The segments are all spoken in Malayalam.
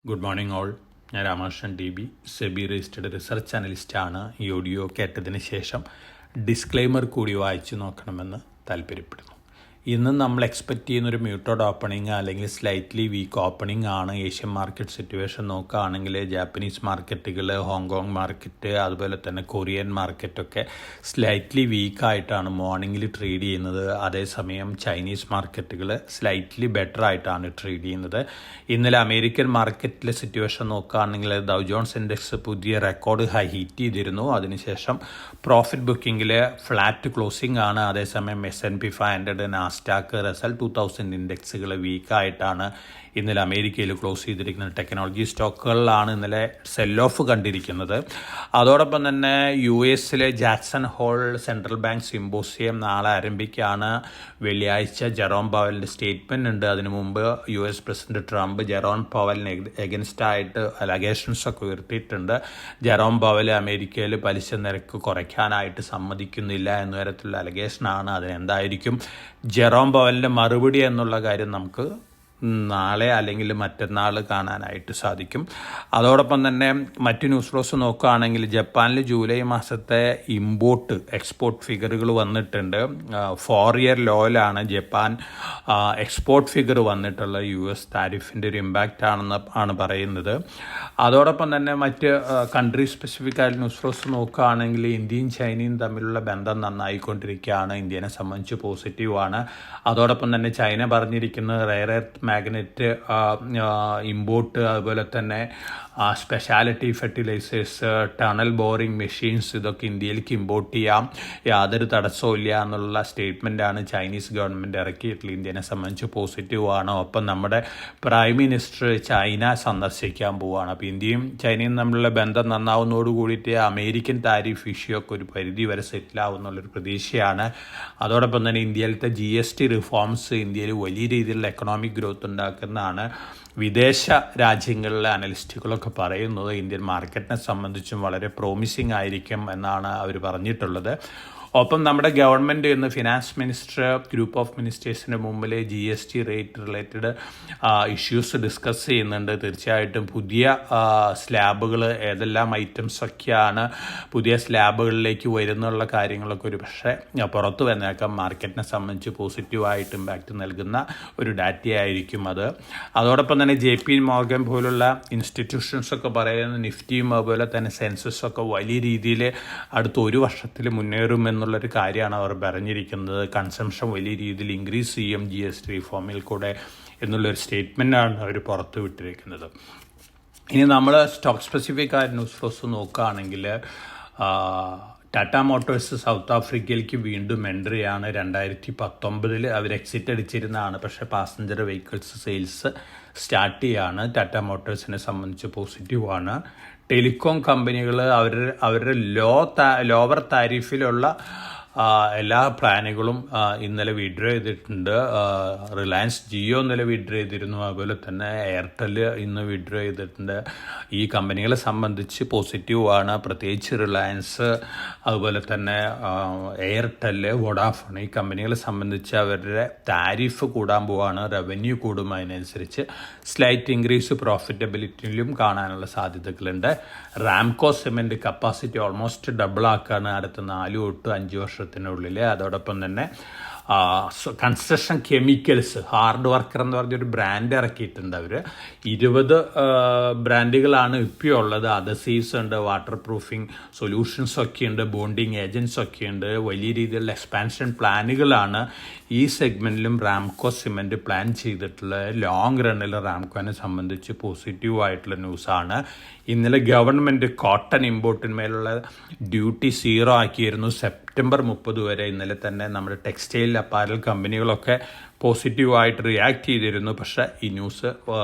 Good morning all. ഞാൻ Ramakrishnan T B, SEBI registered research അനലിസ്റ്റാണ്. ഈ ഓഡിയോ കേട്ടതിന് ശേഷം ഡിസ്ക്ലെയിമർ കൂടി വായിച്ചു നോക്കണമെന്ന് താല്പര്യപ്പെടുന്നു. ഇന്ന് നമ്മൾ എക്സ്പെക്റ്റ് ചെയ്യുന്നൊരു മ്യൂട്ടഡ് ഓപ്പണിംഗ് അല്ലെങ്കിൽ സ്ലൈറ്റ്ലി വീക്ക് ഓപ്പണിംഗ് ആണ്. ഏഷ്യൻ മാർക്കറ്റ് സിറ്റുവേഷൻ നോക്കുകയാണെങ്കിൽ ജാപ്പനീസ് മാർക്കറ്റുകൾ, ഹോങ്കോങ് മാർക്കറ്റ്, അതുപോലെ തന്നെ കൊറിയൻ മാർക്കറ്റൊക്കെ സ്ലൈറ്റ്ലി വീക്കായിട്ടാണ് മോർണിംഗിൽ ട്രേഡ് ചെയ്യുന്നത്. അതേസമയം ചൈനീസ് മാർക്കറ്റുകൾ സ്ലൈറ്റ്ലി ബെറ്റർ ആയിട്ടാണ് ട്രേഡ് ചെയ്യുന്നത്. ഇന്നലെ അമേരിക്കൻ മാർക്കറ്റിലെ സിറ്റുവേഷൻ നോക്കുകയാണെങ്കിൽ ഡൗ ജോൺസ് ഇൻഡെക്സ് പുതിയ റെക്കോർഡ് ഹൈ ഹിറ്റ് ചെയ്തിരുന്നു. അതിനുശേഷം പ്രോഫിറ്റ് ബുക്കിങ്ങിൽ ഫ്ലാറ്റ് ക്ലോസിംഗ് ആണ്. അതേസമയം S&P 500, നാസ്ഡാക്ക്, റസൽ 2000 ഇൻഡെക്സുകൾ വീക്കായിട്ടാണ് ഇന്നലെ അമേരിക്കയിൽ ക്ലോസ് ചെയ്തിരിക്കുന്നത്. ടെക്നോളജി സ്റ്റോക്കുകളിലാണ് ഇന്നലെ സെൽ ഓഫ് കണ്ടിരിക്കുന്നത്. അതോടൊപ്പം തന്നെ US Jackson Hole central bank symposium നാളെ ആരംഭിക്കുകയാണ്. വെള്ളിയാഴ്ച ജെറോം പവലിൻ്റെ സ്റ്റേറ്റ്മെൻറ്റ് ഉണ്ട്. അതിനു മുമ്പ് US പ്രസിഡന്റ് ട്രംപ് ജെറോം പവലിന് എഗൻസ്റ്റ് ആയിട്ട് അലഗേഷൻസ് ഒക്കെ ഉയർത്തിയിട്ടുണ്ട്. ജെറോം പവൽ അമേരിക്കയിൽ പലിശ നിരക്ക് കുറയ്ക്കാനായിട്ട് സമ്മതിക്കുന്നില്ല എന്ന തരത്തിലുള്ള അലഗേഷനാണ്. അതിനെന്തായിരിക്കും ജെറോം പവലിൻ്റെ മറുപടി എന്നുള്ള കാര്യം നമുക്ക് നാളെ അല്ലെങ്കിൽ മറ്റന്നാൾ കാണാനായിട്ട് സാധിക്കും. അതോടൊപ്പം തന്നെ മറ്റ് ന്യൂസ് ഫ്ലോസ് നോക്കുകയാണെങ്കിൽ ജപ്പാനിൽ ജൂലൈ മാസത്തെ ഇമ്പോർട്ട് എക്സ്പോർട്ട് ഫിഗറുകൾ വന്നിട്ടുണ്ട്. 4 ഇയർ ലോയിലാണ് ജപ്പാൻ എക്സ്പോർട്ട് ഫിഗർ വന്നിട്ടുള്ള US താരിഫിൻ്റെ ഒരു ഇമ്പാക്റ്റ് ആണ് പറയുന്നത്. അതോടൊപ്പം തന്നെ മറ്റ് കൺട്രി സ്പെസിഫിക് ആയിട്ട് ന്യൂസ് ഫ്ലോസ് നോക്കുകയാണെങ്കിൽ ഇന്ത്യയും ചൈനയും തമ്മിലുള്ള ബന്ധം നന്നായിക്കൊണ്ടിരിക്കുകയാണ്. ഇന്ത്യനെ സംബന്ധിച്ച് പോസിറ്റീവാണ്. അതോടൊപ്പം തന്നെ ചൈന പറഞ്ഞിരിക്കുന്നത് റെയർ എർത്ത് മാഗ്നറ്റ് ഇമ്പോർട്ട്, അതുപോലെ തന്നെ speciality fertilisers, tunnel boring machines ഇതൊക്കെ ഇന്ത്യയിലേക്ക് ഇമ്പോർട്ട് ചെയ്യാം, യാതൊരു തടസ്സവും ഇല്ല എന്നുള്ള സ്റ്റേറ്റ്മെൻറ്റാണ് ചൈനീസ് ഗവൺമെൻറ് ഇറക്കിയിട്ടുള്ള ഇന്ത്യനെ സംബന്ധിച്ച് പോസിറ്റീവാണ്. ഒപ്പം നമ്മുടെ പ്രൈം മിനിസ്റ്റർ ചൈന സന്ദർശിക്കാൻ പോവുകയാണ്. അപ്പോൾ ഇന്ത്യയും ചൈനയും തമ്മിലുള്ള ബന്ധം നന്നാവുന്നതോട് കൂടിയിട്ട് അമേരിക്കൻ താരിഫ് ഇഷ്യൂ ഒക്കെ ഒരു പരിധി വരെ സെറ്റിലാവുന്നുള്ളൊരു പ്രതീക്ഷയാണ്. അതോടൊപ്പം തന്നെ ഇന്ത്യയിലത്തെ GST റിഫോംസ് ഇന്ത്യയിൽ വലിയ രീതിയിലുള്ള എക്കണോമിക് ഗ്രോത്ത് ഉണ്ടാക്കുന്നതാണ്. വിദേശ രാജ്യങ്ങളിലെ അനലിസ്റ്റുകളൊക്കെ പറയുന്നത് ഇന്ത്യൻ മാർക്കറ്റിനെ സംബന്ധിച്ചും വളരെ പ്രോമിസിങ് ആയിരിക്കും എന്നാണ് അവർ പറഞ്ഞിട്ടുള്ളത്. ഒപ്പം നമ്മുടെ ഗവൺമെൻറ് ഇന്ന് ഫിനാൻസ് മിനിസ്റ്റർ ഗ്രൂപ്പ് ഓഫ് മിനിസ്റ്റേഴ്സിന് മുമ്പിൽ GST rate related issues discuss ചെയ്യുന്നുണ്ട്. തീർച്ചയായിട്ടും പുതിയ സ്ലാബുകൾ ഏതെല്ലാം ഐറ്റംസൊക്കെയാണ് പുതിയ സ്ലാബുകളിലേക്ക് വരുന്നുള്ള കാര്യങ്ങളൊക്കെ ഒരു പക്ഷേ പുറത്തു വന്നേക്കാം. മാർക്കറ്റിനെ സംബന്ധിച്ച് പോസിറ്റീവായിട്ട് ഇമ്പാക്റ്റ് നൽകുന്ന ഒരു ഡാറ്റയായിരിക്കും അത്. അതോടൊപ്പം തന്നെ JP മോർഗൻ പോലുള്ള ഇൻസ്റ്റിറ്റ്യൂഷൻസൊക്കെ പറയുന്ന നിഫ്റ്റിയും അതുപോലെ തന്നെ സെൻസസൊക്കെ വലിയ രീതിയിൽ അടുത്ത ഒരു വർഷത്തിൽ മുന്നേറുമെന്ന് എന്നുള്ളൊരു കാര്യമാണ് അവർ പറഞ്ഞിരിക്കുന്നത്. കൺസംഷൻ വലിയ രീതിയിൽ ഇൻക്രീസ് ചെയ്യും GST റിഫോമിൽ കൂടെ എന്നുള്ളൊരു സ്റ്റേറ്റ്മെൻറ്റാണ് അവർ പുറത്തു വിട്ടിരിക്കുന്നത്. ഇനി നമ്മൾ സ്റ്റോക്ക് സ്പെസിഫിക് ആയ ന്യൂസ് ഫ്ലോസ് നോക്കുകയാണെങ്കിൽ ടാറ്റ മോട്ടോഴ്സ് സൗത്ത് ആഫ്രിക്കയിലേക്ക് വീണ്ടും എൻട്രിയാണ്. 2019 അവർ എക്സിറ്റ് അടിച്ചിരുന്നതാണ്. പക്ഷേ പാസഞ്ചർ വെഹിക്കിൾസ് സെയിൽസ് സ്റ്റാർട്ട് ചെയ്യാണ്. ടാറ്റ മോട്ടോഴ്സിനെ സംബന്ധിച്ച് പോസിറ്റീവാണ്. ടെലികോം കമ്പനികൾ അവരുടെ ലോവർ താരിഫിലുള്ള എല്ലാ പ്ലാനുകളും ഇന്നലെ വിഡ്രോ ചെയ്തിട്ടുണ്ട്. റിലയൻസ് ജിയോ ഇന്നലെ വിഡ്രോ ചെയ്തിരുന്നു. അതുപോലെ തന്നെ എയർടെൽ ഇന്ന് വിഡ്രോ ചെയ്തിട്ടുണ്ട്. ഈ കമ്പനികളെ സംബന്ധിച്ച് പോസിറ്റീവാണ്. പ്രത്യേകിച്ച് റിലയൻസ്, അതുപോലെ തന്നെ എയർടെൽ, വോഡാഫോൺ ഈ കമ്പനികളെ സംബന്ധിച്ച് അവരുടെ താരിഫ് കൂടാൻ പോവാണ്. റവന്യൂ കൂടും. അതിനനുസരിച്ച് സ്ലൈറ്റ് ഇൻക്രീസ് പ്രോഫിറ്റബിലിറ്റിയിലും കാണാനുള്ള സാധ്യതകളുണ്ട്. Ramco cement capacity almost double ആക്കാണ് അടുത്ത 4 തൊട്ട് 5 വർഷത്തിനുള്ളിൽ. അതോടൊപ്പം തന്നെ കൺസ്ട്രക്ഷൻ കെമിക്കൽസ് ഹാർഡ് വർക്കർ എന്ന് പറഞ്ഞൊരു ബ്രാൻഡ് ഇറക്കിയിട്ടുണ്ട്. അവർ 20 ബ്രാൻഡുകളാണ് ഇപ്പോൾ ഉള്ളത്. അദസീവ്സ് ഉണ്ട്, വാട്ടർ പ്രൂഫിങ് സൊല്യൂഷൻസ് ഒക്കെ ഉണ്ട്, ബോണ്ടിങ് ഏജൻസ് ഒക്കെ ഉണ്ട്. വലിയ രീതിയിലുള്ള എക്സ്പാൻഷൻ പ്ലാനുകളാണ് ഈ സെഗ്മെൻറ്റിലും റാംകോ സിമെൻറ്റ് പ്ലാൻ ചെയ്തിട്ടുള്ളത്. ലോങ് റണ്ണിൽ റാംകോനെ സംബന്ധിച്ച് പോസിറ്റീവായിട്ടുള്ള ന്യൂസാണ്. ഇന്നലെ ഗവൺമെൻറ് കോട്ടൺ ഇമ്പോർട്ടിന്മേലുള്ള ഡ്യൂട്ടി 0 ആക്കിയിരുന്നു സെപ്റ്റംബർ 30 വരെ. ഇന്നലെ തന്നെ നമ്മുടെ ടെക്സ്റ്റൈൽ അപ്പാരൽ കമ്പനികളൊക്കെ പോസിറ്റീവായിട്ട് റിയാക്ട് ചെയ്തിരുന്നു. പക്ഷേ ഈ ന്യൂസ്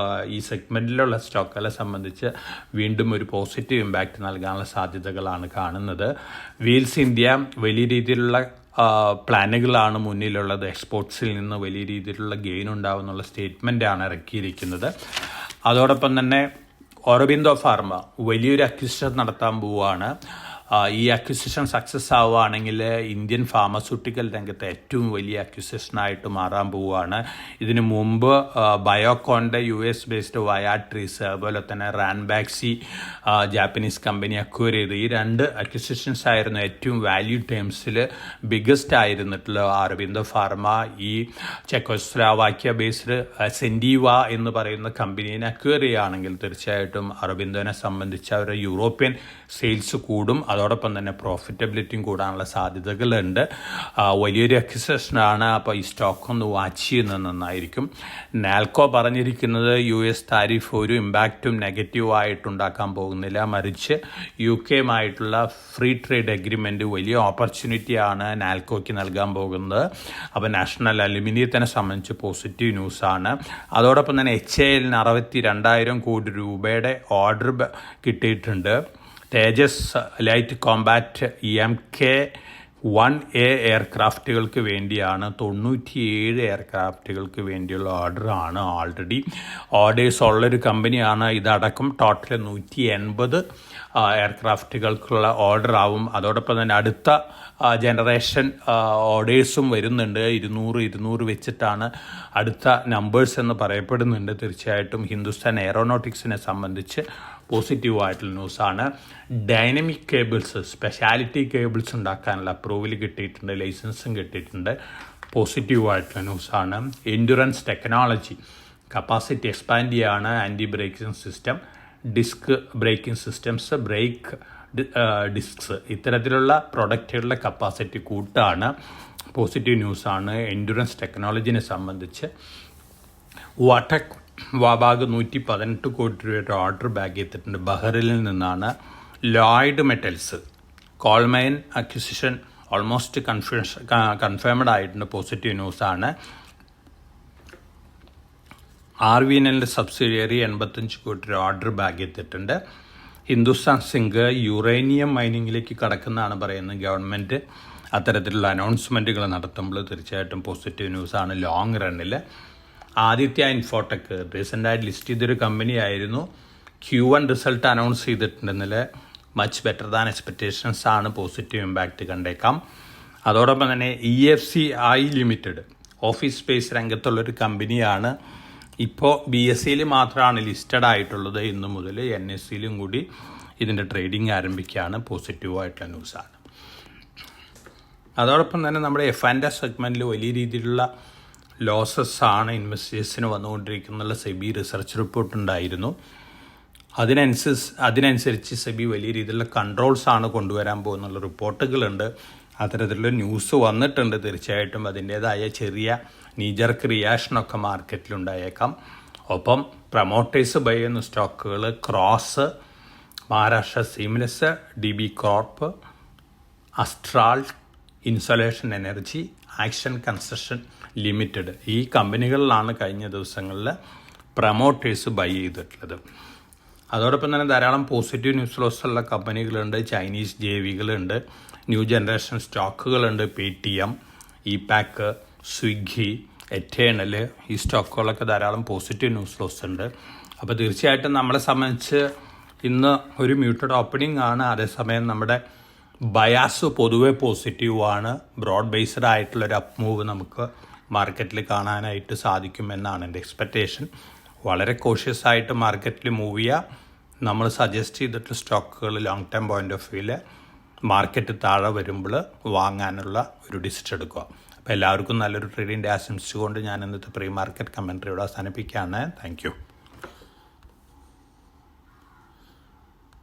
ഈ സെഗ്മെൻറ്റിലുള്ള സ്റ്റോക്കുകളെ സംബന്ധിച്ച് വീണ്ടും ഒരു പോസിറ്റീവ് ഇമ്പാക്റ്റ് നൽകാനുള്ള സാധ്യതകളാണ് കാണുന്നത്. വീൽസ് ഇന്ത്യ വലിയ രീതിയിലുള്ള പ്ലാനുകളാണ് മുന്നിലുള്ളത്. എക്സ്പോർട്സിൽ നിന്ന് വലിയ രീതിയിലുള്ള ഗെയിൻ ഉണ്ടാവുന്നുള്ള സ്റ്റേറ്റ്മെൻറ്റാണ് ഇറക്കിയിരിക്കുന്നത്. അതോടൊപ്പം തന്നെ ഓറബിന്ദോ ഫാർമ വലിയൊരു അക്വിസിഷൻ നടത്താൻ പോവുകയാണ്. ഈ അക്വിസിഷൻ സക്സസ് ആവുകയാണെങ്കിൽ ഇന്ത്യൻ ഫാർമസ്യൂട്ടിക്കൽ രംഗത്ത് ഏറ്റവും വലിയ അക്വിസിഷനായിട്ട് മാറാൻ പോവുകയാണ്. ഇതിനു മുമ്പ് ബയോകോണിൻ്റെ US ബേസ്ഡ് വയാട്രീസ്, അതുപോലെ തന്നെ റാൻബാക്സി ജാപ്പനീസ് കമ്പനി അക്വയർ ചെയ്ത് ഈ 2 അക്വിസിഷൻസ് ആയിരുന്നു ഏറ്റവും വാല്യൂ ടേംസിൽ ബിഗസ്റ്റ് ആയിരുന്നിട്ടുള്ള അരബിന്ദോ ഫാർമ ഈ ചെക്കോസ്ലോവാക്യ ബേസ്ഡ് സെൻഡീവ എന്ന് പറയുന്ന കമ്പനീനെ അക്വയർ ചെയ്യുകയാണെങ്കിൽ തീർച്ചയായിട്ടും അരബിന്ദോനെ സംബന്ധിച്ച് അവരുടെ യൂറോപ്യൻ സെയിൽസ് കൂടും. അതോടൊപ്പം തന്നെ പ്രോഫിറ്റബിലിറ്റിയും കൂടാനുള്ള സാധ്യതകളുണ്ട്. വലിയൊരു അക്വിസിഷനാണ്. അപ്പോൾ ഈ സ്റ്റോക്ക് ഒന്ന് വാച്ച് ചെയ്യുന്നത് നന്നായിരിക്കും. നാൽക്കോ പറഞ്ഞിരിക്കുന്നത് US താരിഫ് ഒരു ഇമ്പാക്റ്റും നെഗറ്റീവായിട്ടുണ്ടാക്കാൻ പോകുന്നില്ല, മറിച്ച് UK ഫ്രീ ട്രേഡ് എഗ്രിമെൻറ്റ് വലിയ ഓപ്പർച്യൂണിറ്റിയാണ് നാൽക്കോയ്ക്ക് നൽകാൻ പോകുന്നത്. അപ്പോൾ നാഷണൽ അലുമിനിയത്തിനെ സംബന്ധിച്ച് പോസിറ്റീവ് ന്യൂസാണ്. അതോടൊപ്പം തന്നെ HAL 62,000 കോടി രൂപയുടെ ഓർഡർ കിട്ടിയിട്ടുണ്ട്. തേജസ് ലൈറ്റ് കോമ്പാറ്റ് MK-1A എയർക്രാഫ്റ്റുകൾക്ക് വേണ്ടിയാണ്. 97 എയർക്രാഫ്റ്റുകൾക്ക് വേണ്ടിയുള്ള ഓർഡറാണ്. ഓൾറെഡി ഓർഡേഴ്സ് ഉള്ളൊരു കമ്പനിയാണ്. ഇതടക്കം ടോട്ടൽ 180 എയർക്രാഫ്റ്റുകൾക്കുള്ള ഓർഡർ ആവും. അതോടൊപ്പം തന്നെ അടുത്ത ജനറേഷൻ ഓർഡേഴ്സും വരുന്നുണ്ട്. 200 വെച്ചിട്ടാണ് അടുത്ത നമ്പേഴ്സ് എന്ന് പറയപ്പെടുന്നുണ്ട്. തീർച്ചയായിട്ടും ഹിന്ദുസ്ഥാൻ എയറോനോട്ടിക്സിനെ സംബന്ധിച്ച് പോസിറ്റീവായിട്ടുള്ള ന്യൂസാണ്. ഡൈനമിക് കേബിൾസ്, സ്പെഷ്യാലിറ്റി കേബിൾസ് ഉണ്ടാക്കാനുള്ള അപ്രൂവൽ കിട്ടിയിട്ടുണ്ട്, ലൈസൻസും കിട്ടിയിട്ടുണ്ട്. പോസിറ്റീവായിട്ടുള്ള ന്യൂസാണ്. എൻഡുറൻസ് ടെക്നോളജി കപ്പാസിറ്റി എക്സ്പാൻഡ് ചെയ്യാണ്. Anti braking system, disc braking systems, brake discs, ഇത്തരത്തിലുള്ള പ്രൊഡക്റ്റുകളുടെ കപ്പാസിറ്റി കൂട്ടാണ്. പോസിറ്റീവ് ന്യൂസാണ്. എൻഡുറൻസ് ടെക്നോളജിനെ സംബന്ധിച്ച് വാട്ടക് വാബാഗ് 118 കോടി രൂപയുടെ ഓർഡർ ബാഗ് ചെയ്തിട്ടുണ്ട്. ബഹ്റിനിൽ നിന്നാണ്. Lloyd metals coal mine acquisition almost confirmed ആയിട്ടുണ്ട്. പോസിറ്റീവ് ന്യൂസാണ്. RVNLൻ്റെ സബ്സിഡിയറി 85 കോടി രൂപ ഓർഡർ ബാഗ് ചെയ്തിട്ടുണ്ട്. ഹിന്ദുസ്ഥാൻ സിങ്ക് യുറേനിയം മൈനിങ്ങിലേക്ക് കടക്കുന്നതാണ് പറയുന്നത്. ഗവൺമെൻറ് അത്തരത്തിലുള്ള അനൗൺസ്മെൻറ്റുകൾ നടത്തുമ്പോൾ തീർച്ചയായിട്ടും പോസിറ്റീവ് ന്യൂസാണ് ലോങ് റണ്ണിൽ. ആദിത്യ ഇൻഫോടെക് റീസെൻ്റായിട്ട് ലിസ്റ്റ് ചെയ്തൊരു കമ്പനിയായിരുന്നു. Q1 റിസൾട്ട് അനൗൺസ് ചെയ്തിട്ടുണ്ട് ഇന്നലെ. മച്ച് ബെറ്റർ ദാൻ എക്സ്പെക്റ്റേഷൻസ് ആണ്. പോസിറ്റീവ് ഇമ്പാക്റ്റ് കണ്ടേക്കാം. അതോടൊപ്പം തന്നെ EFCI ലിമിറ്റഡ് ഓഫീസ് സ്പേസ് രംഗത്തുള്ളൊരു കമ്പനിയാണ്. ഇപ്പോൾ BSEയിൽ മാത്രമാണ് ലിസ്റ്റഡ് ആയിട്ടുള്ളത്. ഇന്നു മുതൽ NSEയിലും കൂടി ഇതിൻ്റെ ട്രേഡിംഗ് ആരംഭിക്കുകയാണ്. പോസിറ്റീവായിട്ടുള്ള ന്യൂസാണ്. അതോടൊപ്പം തന്നെ നമ്മുടെ F&A സെഗ്മെൻറ്റിൽ വലിയ രീതിയിലുള്ള ലോസസ് ആണ് ഇൻവെസ്റ്റേഴ്സിന് വന്നുകൊണ്ടിരിക്കുന്നുള്ള സെബി റിസർച്ച് റിപ്പോർട്ട് ഉണ്ടായിരുന്നു. അതിനനുസരിച്ച് സെബി വലിയ രീതിയിലുള്ള കൺട്രോൾസ് ആണ് കൊണ്ടുവരാൻ പോകുന്നുള്ള റിപ്പോർട്ടുകളുണ്ട്. അത്തരത്തിലുള്ള ന്യൂസ് വന്നിട്ടുണ്ട്. തീർച്ചയായിട്ടും അതിൻ്റേതായ ചെറിയ നീജർക്ക് റിയാക്ഷനൊക്കെ മാർക്കറ്റിലുണ്ടായേക്കാം. ഒപ്പം പ്രൊമോട്ടേഴ്സ് ബൈ ചെയ്യുന്ന സ്റ്റോക്കുകൾ cross, Maharashtra seamless, DB corp, Astral, insolation energy, action construction limited, ഈ കമ്പനികളിലാണ് കഴിഞ്ഞ ദിവസങ്ങളിൽ പ്രൊമോട്ടേഴ്സ് ബൈ ചെയ്തിട്ടുള്ളത്. അതോടൊപ്പം തന്നെ ധാരാളം പോസിറ്റീവ് ന്യൂസ് ലോസുള്ള കമ്പനികളുണ്ട്. ചൈനീസ് JVകളുണ്ട്, ന്യൂ ജനറേഷൻ സ്റ്റോക്കുകളുണ്ട്. PTM, ഇപാക്ക്, സ്വിഗ്ഗി, എറ്റേണൽ, ഈ സ്റ്റോക്കുകളൊക്കെ ധാരാളം പോസിറ്റീവ് ന്യൂസ് ലോസ് ഉണ്ട്. അപ്പോൾ തീർച്ചയായിട്ടും നമ്മളെ സംബന്ധിച്ച് ഇന്ന് ഒരു മ്യൂട്ടഡ് ഓപ്പണിംഗ് ആണ്. അതേസമയം നമ്മുടെ ബയാസ് പൊതുവെ പോസിറ്റീവാണ്. ബ്രോഡ് ബേസ്ഡ് ആയിട്ടുള്ളൊരു അപ്പ് മൂവ് നമുക്ക് മാർക്കറ്റിൽ കാണാനായിട്ട് സാധിക്കുമെന്നാണ് എൻ്റെ എക്സ്പെക്റ്റേഷൻ. വളരെ കോഷ്യസ് ആയിട്ട് മാർക്കറ്റിൽ മൂവ് ചെയ്യുക. നമ്മൾ സജസ്റ്റ് ചെയ്തിട്ടുള്ള സ്റ്റോക്കുകൾ ലോങ് ടേം പോയിൻ്റ് ഓഫ് വ്യൂവിൽ മാർക്കറ്റ് താഴെ വരുമ്പോൾ വാങ്ങാനുള്ള ഒരു ഡിസിഷൻ എടുക്കുക. അപ്പോൾ എല്ലാവർക്കും നല്ലൊരു ട്രേഡിംഗ് ഡേ ആശംസിച്ചുകൊണ്ട് ഞാൻ ഇന്നത്തെ പ്രീ മാർക്കറ്റ് കമൻട്രിയോട് അവസാനിപ്പിക്കുകയാണ്. Thank you.